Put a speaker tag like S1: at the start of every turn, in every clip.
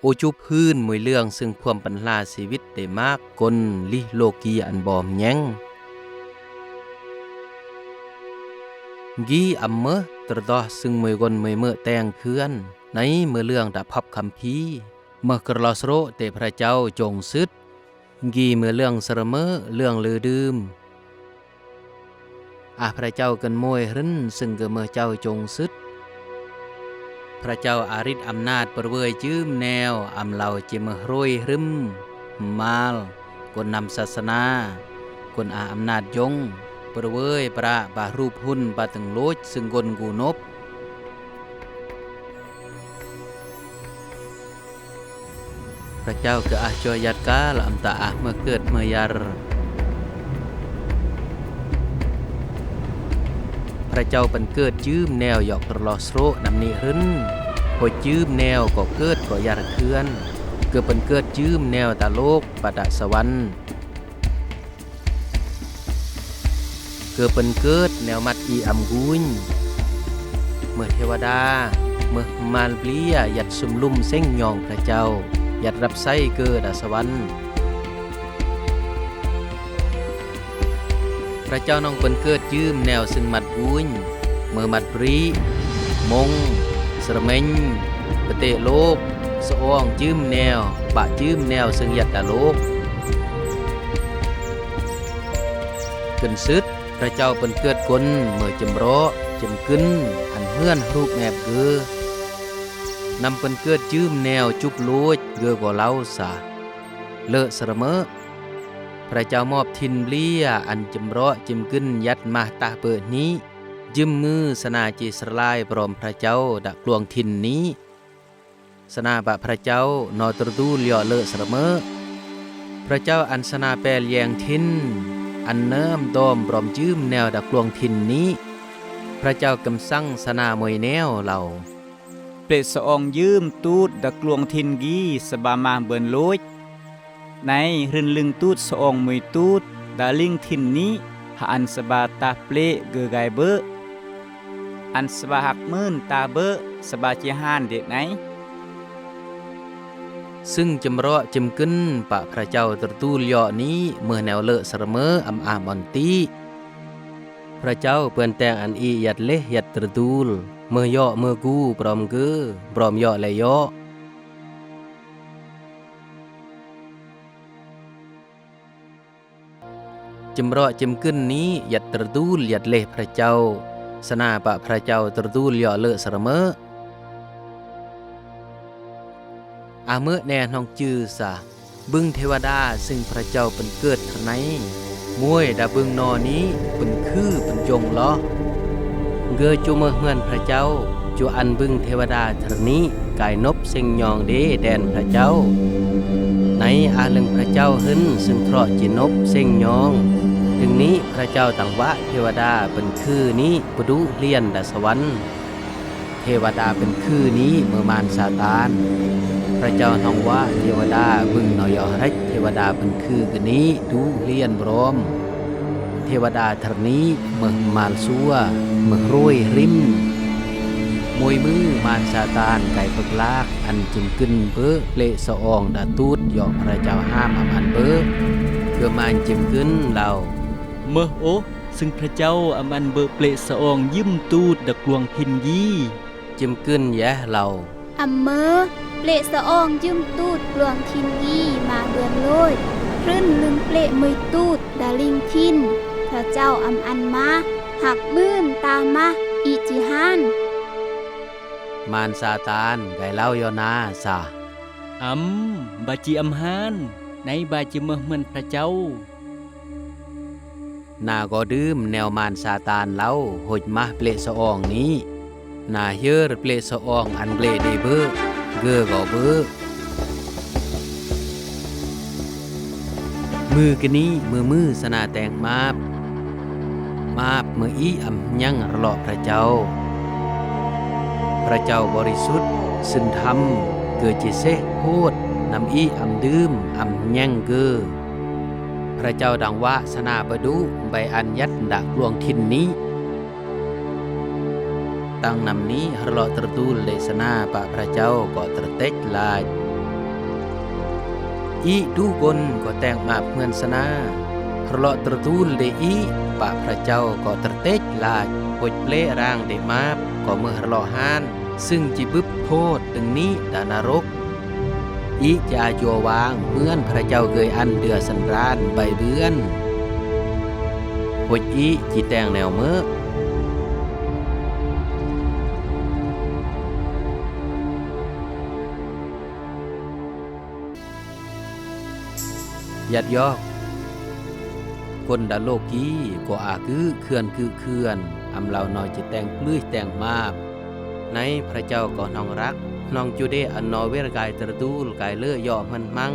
S1: โอจุพื้นมวยเรื่องซึ่งความปัญหาชีวิตได้มากกลลิโลกีอันบอมแยงกีอัมเมตรดอซึ่งมวยกลมวยเมื่อแต่งเคือนในเมื่อเรื่องดับพับคำพีเมื่อกรลอสโรเตพระเจ้าจงซึดกีเมื่อเรื่องเสมอเรื่องลือดื่มพระเจ้ากันมวยริ้นซึ่งเกเมื่อเจ้าจงซึดพระเจ้าอาริษอำนาจประเวยจื้มแนวอำเหล่าจิมรวยรึมมาลคนนำศาสนาคนอำนาจยงประเวยประบารูปหุ่นบาตึงโลดซึ่งกลกูนบพระเจ้าก็จอยยัดกาลำตาเมื่อเกิดเมื่อยารพระเจ้าเป็นเกิดจื้มแนวหยอกตลอดโสนำนี้รึ้นพอจื้มแนวก็เกิดก็ยารเคือนเกิดเป็นเกิดจื้มแนวตาโลกปดะสวรรค์เกิดเป็นเกิดแนวมัดอีอัมกุญเมื่อเทวดาเมื่อมารเปลียยัดสุมลุ่มเส้งยองพระเจ้ายัดรับไส้เกิดสวรรค์พระเจ้าน้องเป็นเกิดยืมแนวซึ่งมัดกุญเมื่อมัดปรีมงสระเมงปเตโลกสะอ้องยืมแนวปะยืมแนวซึ่งยัดตาโลกขึ้นซึดพระเจ้าเป็นเกิดคนเมื่อจำร้อจำกึนอันเฮือนรูปแอบเกือนำเป็นเกิดยืมแนวจุบลูดเกือก่อเล่าสาเลอะสระเมอพระเจ้ามอบทินเลียอันจำร้อจำกึนยัดมาตาเปิดนี้ยืมมือสนาจิสลายพร้อมพระเจ้าดักลวงทินนี้สนาบะพระเจ้านอตรดูเลียเลอะสระเมอพระเจ้าอันสนาแปลแยงทินอันเนิ่มดอมปลอมยืมแนวดักลวงทินนี้พระเจ้ากำสั่งสนามวยแนวเรา
S2: เปรตสองยืมตูดดักลวงทินกีสบามาเบินโลยในรื่นลึงตูดสองมวยตูดดาลิงทินนี้หาอันสบาตาเปลเกอไกเบออันสบาหักมื่นตาเบอสบาเจฮานเด็ดไหน
S1: ซึ่งจำร้อจำกึนปะพระเจ้าตรตูลยอนี้เมื่อแนวเลอะสระเมออำออนตีพระเจ้าเปื่อนแต่งอันอียัดเละยัดตรตูลเมื่อย่อเมื่อกูปรอมเกือปรอมย่อและย่อจำร้อจำกึนนี้ยัดตรตูลยัดเละพระเจ้าสนาปะพระเจ้าตรตูลย่อเลอะสระเมอเมื่อแน่น้องจื้อสะบึงเทวดาซึ่งพระเจ้าเป็นเกิดทไหนมวยดาบึงนอนี้เป็นคือเป็นจงล้อเกอจูเมื่อเฮือนพระเจ้าจูอันบึงเทวดาทนี้กายนบเซ็งยองเดแดนพระเจ้าในลึงพระเจ้าหึ้นซึ่งเพราะจินบเซ็งยองถึงนี้พระเจ้าต่างวะเทวดาเป็นคือนี้ปดุเลียนดาสวรรค์เทวดาเป็นคือนี้เมื่อมารซาตานพระเจ้าทองว่าเทวดาบึงนอยอรักเทวดาเป็นคือกนี้ดูเลียนบรมเทวดาทนี้เมืองมารซัวเมืองรวยริมมวยมือมารซาตานไก่ปกลากอันจึงขึ้นเบ้อเละสะอองดาตูดยอพระเจ้าห้ามอันเบ้อเพื่อมารจึงขึ้นเรา
S2: เมื่อโอซึ่งพระเจ้าอันเบอเปลสะอองยิ้มตูดดักลวงพินยี
S1: จึงขึ้นแย่เรา
S3: เมื่อเปลสะอองยืมตูดหลวงทินยีมาเบือนโลยคลื่นลึงเปลมือตูดดาลิงทินพระเจ้าอันมาหักมื่นตามาอีจิฮาน
S1: มารซาตานไก่เล่ายอนาซา
S2: บาจีฮานในบาจีเมื่อเหมือนพระเจ้า
S1: นาก็ดื่มแนวมารซาตานเล่าหดมาเปลสะอองนี้นาเฮือเปลสะอองอันเปลเดเบอเกอก็เบอมือกนี้มือสนาแตงมาบมืออียังรลอพระเจ้าพระเจ้าบริสุทธิ์สินธรรมเกิดจิเสโพดนำอีดื่มยังเกอพระเจ้าดังว่าสนาบดุใบอันยัดดักลวงทินนี้ตั้งนำนี้รลอตรตูลเลสนาปะพระเจ้าก็ตรเต็กลาย อีดูกนก็แต่งมาเหมือนสนาพระเลาะตระตูลเดอีปะพระเจ้าก็ตระเตกลาหดเปลร่างเดมาบก็เมื่อเลาะหานซึ่งจิบึบโทษตึงนี้ดานรกอีจะอายัววางเหมือนพระเจ้าเคยอันเดือสันรานใบเบื้อนหดอีจิแต่งแนวเมื่อยัดยอกคนดาโลกีก็อาคือเขื่อนอำเหล่าน้อยจะแต่งปลื้ยแต่งมาบในพระเจ้าก็น้องรักน้องจูเดอันนอเวรกายตระตูลกายเลื่อย่อมันมั่ง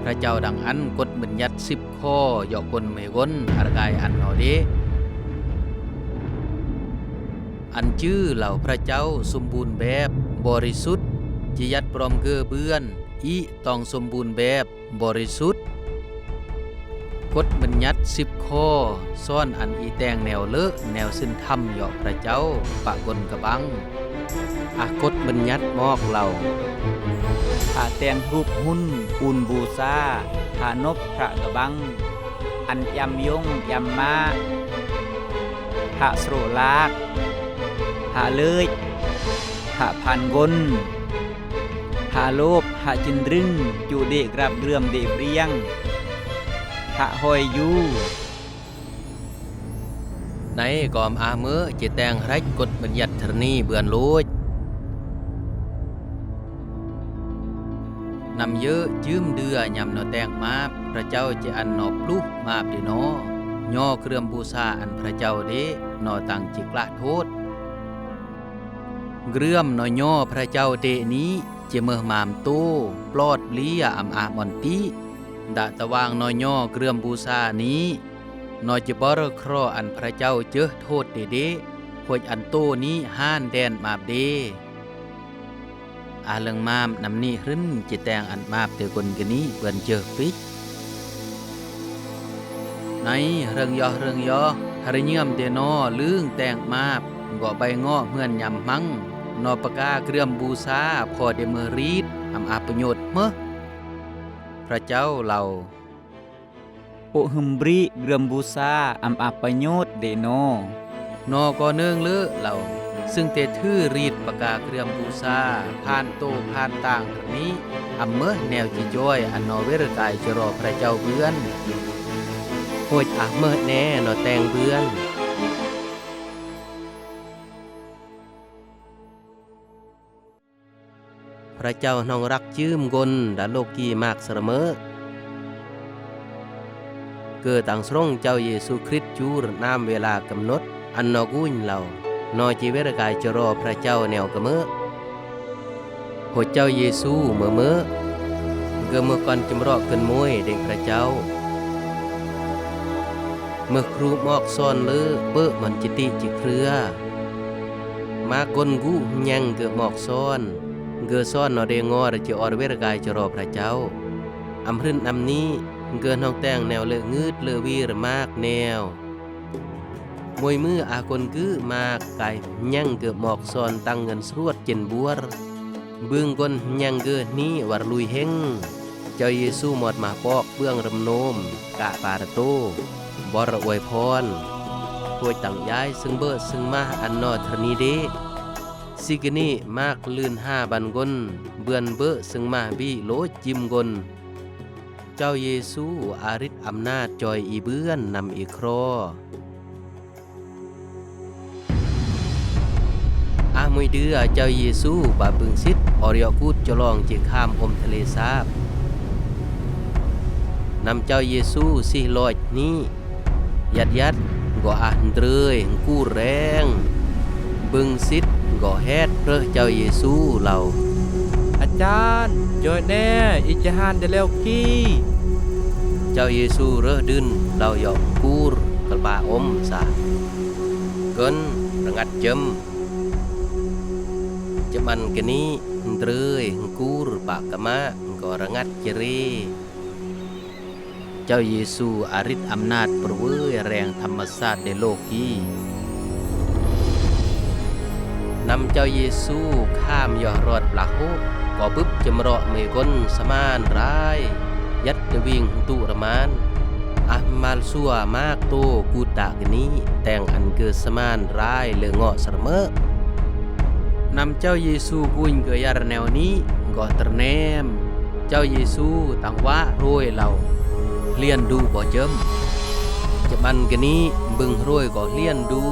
S1: พระเจ้าดังอันกฎบัญญัติ10 ข้อย่อคนไม่วนอารกายอันนอเดอันชื่อเหล่าพระเจ้าสมบูรณ์แบบบริสุทธิ์จิยัดปลอมเกือเบือนอีต้องสมบูรณ์แบบบริสุทธิ์กฎบัญญัติ10 ข้อซ่อนอันอีแตงแนวเลอะแนวสิ้นธรรมเหยาะพระเจ้าปะกลกระบังกฎบัญญัติมอกเหล่า
S2: หาแต่งรูปหุ่นปูนบูชาหานบพระกระบังอันยำยงยำมาหาสโรลากหาเลยหาพันกนหาโลบหาจินรึงจูเดกรับเรื่อมเดเรียงหาหอยยู
S1: ในกอมอาเมื่อจะแต่งไรกฎบัญญัติธรณีเบือนโลดนำเยอะยืมเดือยำนอแต่งมาพระเจ้าจะอันนอบลูกมาบเดนอย่อเครื่องบูชาอันพระเจ้าเดนอตังจิกละโทษเรื่อมนอย่อพระเจ้าเดนี้จะเมื่อมามโตปลอดเลียอำอาบอนตีดะตะวางนอย่อเครื่องบูชานี้นอจะบรครออันพระเจ้าเจอโทษเดพวกอันโตนี้ห้านแดนมาบเดอาเลิงมามนำนี้ขึ้นจะแต่งอันมาบเตกนกันนี้เปือนเจอปิกในเรื่องย่อหรเงียมเดนอลืงแต่งมาบก่อใบง้อเมื่อนยำมังนอปกาเครื่องบูชาพอเดเมรีดอำอาประโยชน์เมื่อพระเจ้าเรา
S2: โอหึมบรีเรื่อมบูชาอำอาประโยชน์เดโน
S1: นอก็เนื่องเลือเราซึ่งเตทื่อรีดปากาเครื่องบูชาผ่านโตผ่านต่างนี้อำเมื่อแนวจิจ้อยอันนอเวรกายจะรอพระเจ้าเบื้อนโหดเมื่อแน่นอแตงเบื้อนพระเจ้าน้องรักจื้มกลดาโลกีมากเสมอเกิดต่างสรงเจ้าเยซูคริสต์จูรนามเวลากำหนดอันนอกุญเหล่านอจีเวรกายจะรอพระเจ้าแนวกะเมอโหเจ้าเยซูเมื่อเกมื่อก่อนจำรอขึ้นมวยเด็กพระเจ้าเมื่อครูมอกซ่อนเลือเปื้อมันจิติจิเครือมากลกูยังเกือหมอกซ่อนเกือซ่อนนอเดงอระจะอรเวรกายจะรอพระเจ้าอำพรินอำนี้เกินห้องแต่งแนวเลงืดเลวีรมากแนวมวยมืออาคนกือมากไก่ยังเกือบหมอกซอนตั้งเงินสรวดเจนบัวเบื้องก้นยังเกิดนี้วารลุยเฮงเจ้าเยซูหมดมาปอกเบื้องรำโนมกะปาระโตบรอวยพรพวยตั้งย้ายซึ่งเบิดซึ่งมาอันนอธนีเดสิกนี่มากลื่น5 บันกนเบือนเบอซึ่งมาบีโลจิมกนเจ้าเยซูอาริษอำนาจจอยอีเบื้อนนำอีครอมวยเดือเจ้าเยซูบาปึงซิดอริยกูดจะลองจิข้ามอมทะเลสาบนำเจ้าเยซูสิลอยนี้ยัดก็อ่านเตยกู้แรงบึงซิดก็แฮดเพื่อเจ้าเยซูเรา
S4: อาจารย์จอยแน่อิจหานจะแล้วกี้
S1: เจ้าเยซูเร่อดึนเราหยอกกูรกระบาอมสาเกินระงัดจำจะมันกันนี้เตยกูรปากกะมะก็ระงัดเจรีเจ้าเยซูอาริษอำนาจประเวยแรงธรรมศาสตร์ในโลกีนำเจ้าเยซูข้ามยอรอดปลาโฮ ก็ปึ๊บจำเราะไม่ก้นสมานร้ายยัดจะวิ่งตุระมานมาลซัวมากโตกูตะกนี้แต่งอันเกิดสมานร้ายเลงเงาะสระเมอนำเจ้าเยซูกุญเกยารแนวนี้ก็ตรแนมเจ้าเยซูตังว่าโรยเราเลียนดูบ่เจิมจะมันกนี้บึงโรยก็เลียนดู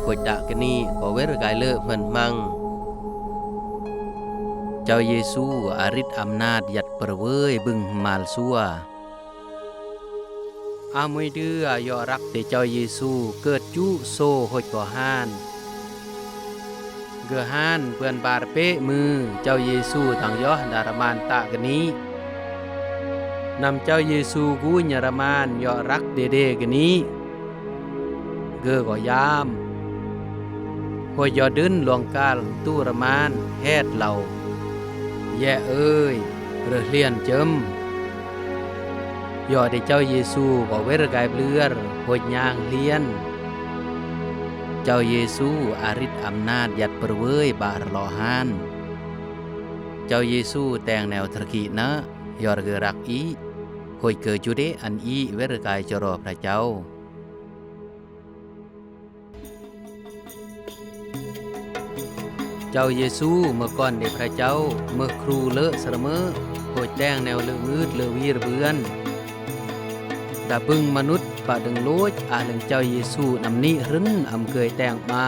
S1: กดดะกนี้ก็เวรกายเลอะเพิ่นมังเจ้าเยซูอริษอำนาจยัดประเวยบึงมาลซัวอามวยเดือยอรักแต่เจ้าเยซูเกิดจุโซหดก่อห้านเกือห้านเปื่อนบาดเป้มือเจ้าเยซูทางยอดารมานตะกนี้นำเจ้าเยซูกูญารมานยอรักเดกนี้เกือก่อยามหอยยอดึนหลวงกาลตู้รมานแฮดเหล่าแย่เอ้ยเรือเลียนเจิมยอได้เจ้าเยซูก็เวรกายเบลือหอยยางเลียนเจ้าเยซูอาริษอำนาจยัดประเวยบาร์ลอฮานเจ้าเยซูแต่งแนวทรกีนะยอร์เกรักอีหอยเกิดจุเดอันอีเวรกายจรอพระเจ้าเจ้าเยซูเมื่อก่อนในพระเจ้าเมื่อครูเลอะสระเมอหอยแต่งแนวเลอะงืดเลอะวีรเบือนดาบึงมนุษย์ปะดึงโลดอาลังเจ้าเยซูนำนี้รึ้นอำเกยแต่งมา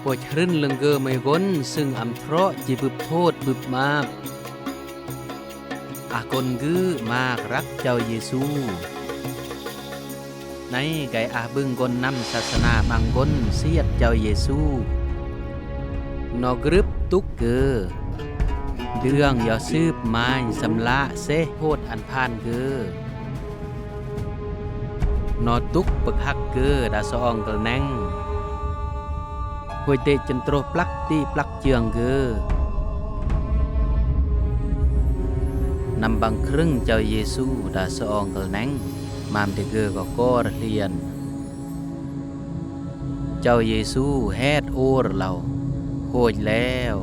S1: ปวดรึ้นลึงเกอไม่ก้นซึ่งอำเพราะจีบึบโทษบึบมาอากลกือมากรักเจ้าเยซูในไก่อาบึงกนนำศาสนามังกนเสียดเจ้าเยซูนอกรึบตุกเกอเดืองอย่าซืบไม้สำละเซโหดอันพานเกอนอตุกปึกฮักเกอดาซองกระแนงหวยเตจนโตรปลักตีปลักเจืองเกอนำบังครึ่งเจ้าเยซูดาซองกระแนงมามเดเกอก็กอรเลียนเจ้าเยซูแฮดโอรเราโหดแล้ว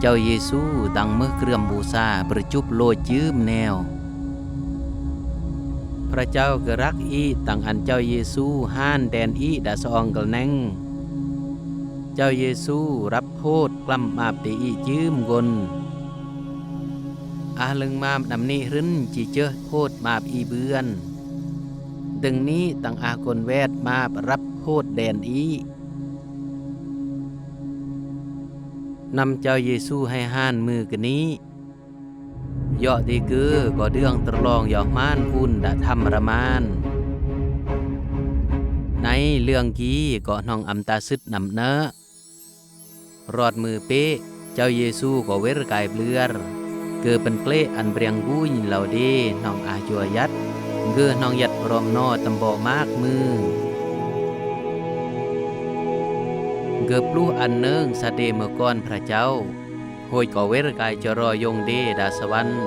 S1: เจ้าเยซูดังเมื่อเครื่องบูชาประจุบโลดยืมแนวพระเจ้าก็รักอีตังอันเจ้าเยซูห้านแดนอีดาซองกระแนงเจ้าเยซูรับโทษกล้ำมาเตอียืมกนอาลึงมามนำนี้รึ้นจีเจอโทษมาอีเบือนดึงนี้ตังอากลแวดมารับโทษแดนอีนำเจ้าเยซูให้ห้านมือกันนี้ยอดีเกอก็เดืองตรลองยอกม่านอุ่นดะธรรมระมานในเรื่องกี้ก็น้องอำตาซึดนำเนอะรอดมือเป๊ะเจ้าเยซูก็เวรกายเบลือเกิดเป็นเกลอันเบรียงกุ้ยเหล่าเดน้องอาจัวยัดเกอน้องยัดรอมนอตำบ่มากมือเกือบลูอันเนิงสะเดเมื่อก่อนพระเจ้าโหยก่อเวรกายจะรอยงเดดาสวรรค์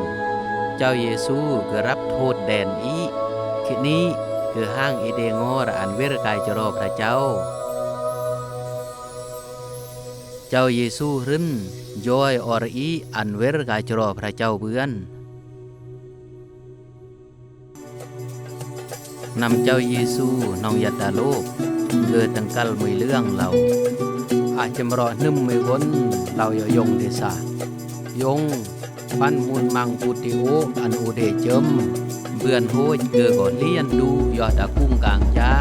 S1: เจ้าเยซูเกิดรับโทษแดนอีคิดนี้เกิดห้างอีเดงอระอันเวรกายจะรอพระเจ้าเจ้าเยซูรึ้นย้อยอรอีอันเวรกายจะรอพระเจ้าเบือนนำเจ้าเยซูน้องยัดดาโลกเกิดตั้งกัลมวยเรื่องเราอาจจะมารอนึ่มไม่วนเราอย่ายงเดสายงปันมูลมังปุติโออันโอเดเจิมเบือนโหยเกือก่อนเลียนดูยอดดากุ้งกลางจ้า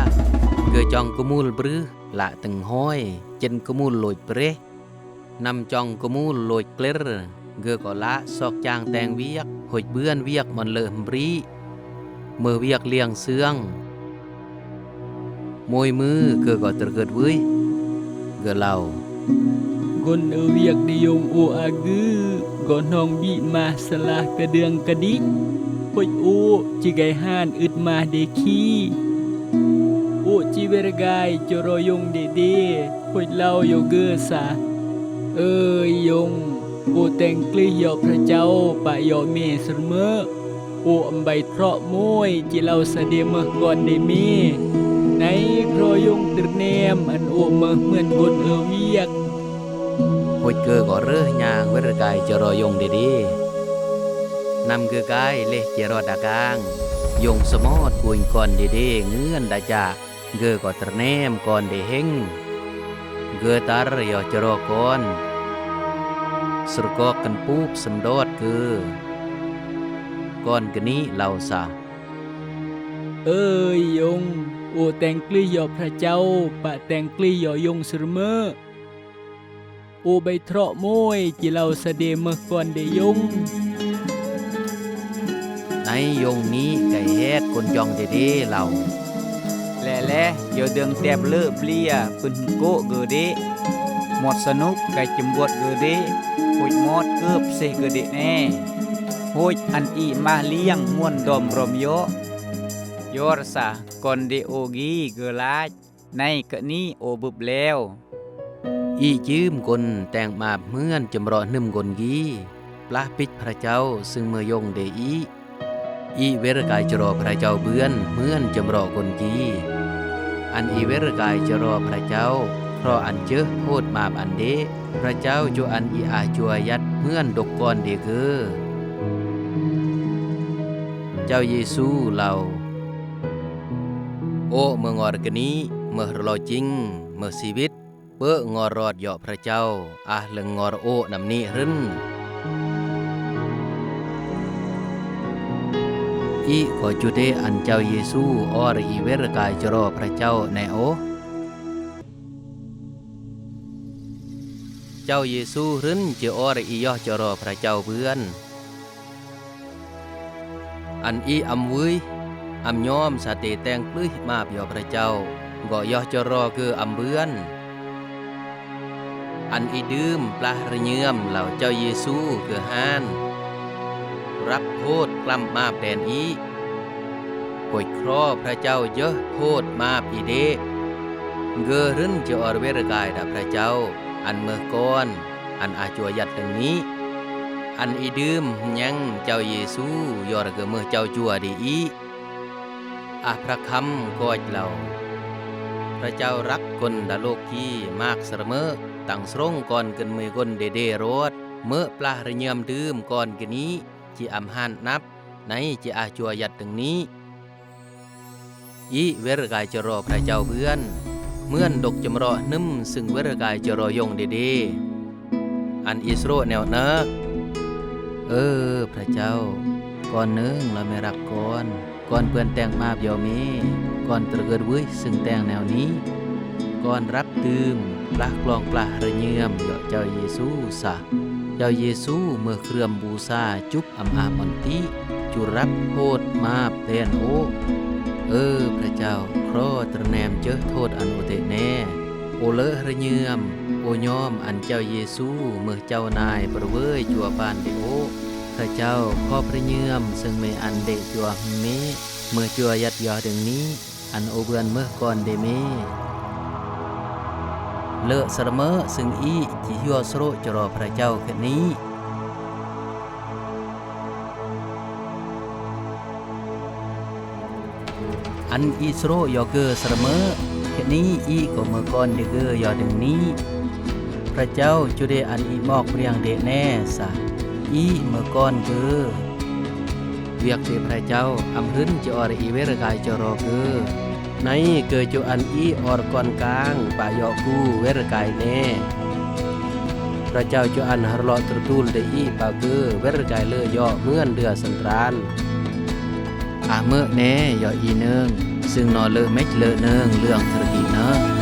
S1: เกือจองกมูลบรือละตึงห้อยเจนกมูลลอยเปรนำจองกมูลลอยเกลือเกือก่อละซอกจางแตงเวียกหอยเบือนเวียกมันเลิมบรีเมื่อเวียกเลี้ยงเสืองมวยมือเกือก่อตระเกิดเว้ยเกือเหล่า
S5: Gon wiak di yong o agu gon hong bi ma salah kedeng kedik Hoi o cigai han ut ma deki O cibergai coro yong dede Hoi lau yo ge sa Yong O teng kli yo พระเจ้าปะyo me serme O ambai trok moy ci lau sade meh gon de me ในครอยงตรเนมอันโอเมื่อเหมือนกนเวียก
S1: Hôi cơ có rơ nhà với rơ cài cho rồi dùng để đi Nằm cơ cái lê chế rồi đá càng Dùng sơ mót quỳnh còn để đi ngươn đã chả Gơ có trở nêm còn để hình Gơ tar yo cho rồi con Sơ có cần púp sâm đốt cơ Con cái ní lau xa
S5: เอ้ยยงโอแต่งกลียอพระเจ้าปะแต่งกลียอยงเสมอโอใบเทราะมวยจีเราเสเดเมื่อก่อนเดยง
S1: Này dùng ní cái hết con dòng để đi lau
S2: แลๆอย่าเดืองแตบเลอะเปลี่ยปึนโกะเกอเดหมดสนุกไก่จิมบวดเกอเดโหยหมดเกือบเสเกอเดแน่โหยอันอีมาเลี้ยงม่วนดอมรอมโยโยรสะก่อนเดโอกีเกอลาจในกะนี้โอบุบแล้ว
S1: Y chim con tàng mạp mươn chầm rõ nâm con ghi Plá píchพระเจ้าซึ่งเมื่อยงเดอีเวรกายจรอพระเจ้าเบือนเมื่อนจำรอคนกีอันอีเวรกายจรอพระเจ้าเพราะอันเจอโทษมาบอันเดพระเจ้าจูอันอีอาจัวยัดเมื่อนดกกอนเดเกอเจ้าเยซูเราโอเมื่องอรกนี้เมื่อรอจริงเมื่อชีวิตเปื้องอรอดเหยาะพระเจ้าเลึงงอรโอนำนี้รึนอีขอจุดเดอันเจ้าเยซูออรอีเวรกายจรอพระเจ้าในโอเจ้าเยซูรึนเจออรอียอจรอพระเจ้าเบือนอันอีอำวุยอำยอมสาเตแตงปลื้ยมาเปียพระเจ้าก็ยอจรอคืออำเบือนอันอีดื่มปลาระเยื่อมเหล่าเจ้าเยซูคือฮานรับโทษกล้ำมาแดนอีป่วยครอพระเจ้าเยอะโทษมาปีเดเกอรึนจะอรเวรกายดับพระเจ้าอันเมื่อก่อนอันอาจัวยัดดังนี้อันอีดื่มยังเจ้าเยซูยอรเกอเมื่อเจ้าจัวดีอีพระคำกอดเหล่าพระเจ้ารักคนดาโลกีมากเสมอตั้งสรงก่อนกันมือคนเดรอดเมื่อปลาระเยื่อมดื่มก่อนกันนี้จีอำหันนับในจีอาจัวยัดดังนี้อีเวรกายจะรอพระเจ้าเพื่อนเมื่อนดกจำรอนึ่มซึ่งเวรกายจะรอยงเดอันอิสโรแนวนักพระเจ้าก่อนเนึงเราไม่รักก่อนเพื่อนแต่งมาเบียวมีก่อนตระเกิดวุ้ยซึ่งแต่งแนวนี้ก่อนรักตื่มปลากลองปลาระเยื่อมเหยาะเจ้าเยซูสะเจ้าเยซูเมื่อเคลื่อมบูชาจุบอำอาบอนติจุรับโทษมาแทนโอพระเจ้าครอตระแนมเจอโทษอันโอเตแน่โอเลอะระเยื่อมโอยอมอันเจ้าเยซูเมื่อเจ้านายประเวยจัวบานเดโอพระเจ้าขอพระเยื่อมซึ่งไม่อันเดจัวเมเมื่อจัวยัดยอดึงนี้อันโอเบือนเมื่อก่อนเดเมเลอะสระเมอซึ่งอีจิฮัวสโรจรอพระเจ้าแค่นี้อันอีสโรยอเกอสระเมอแค่นี้อีก็เมื่อก่อนเดเกอยอดึงนี้พระเจ้าจุเดอันอีมอกเรียงเดแน่สะอีเมื่อก่อนเกอเวียกเดพระเจ้าอำหึนจะอรอีเวรกายจรอเกอในเกิดจุอันอีอรกอนกลางปะยอกูเวรกายแน่พระเจ้าจุอันฮารลอตรตูลเดอีปาเกอเวรกายเลอยอเมื่อนเดือสันตรานเมื่อแน่ยออีเนืองซึ่งนอเลอเม็ดเลอเนืองเรื่องธุรกิจเนอะ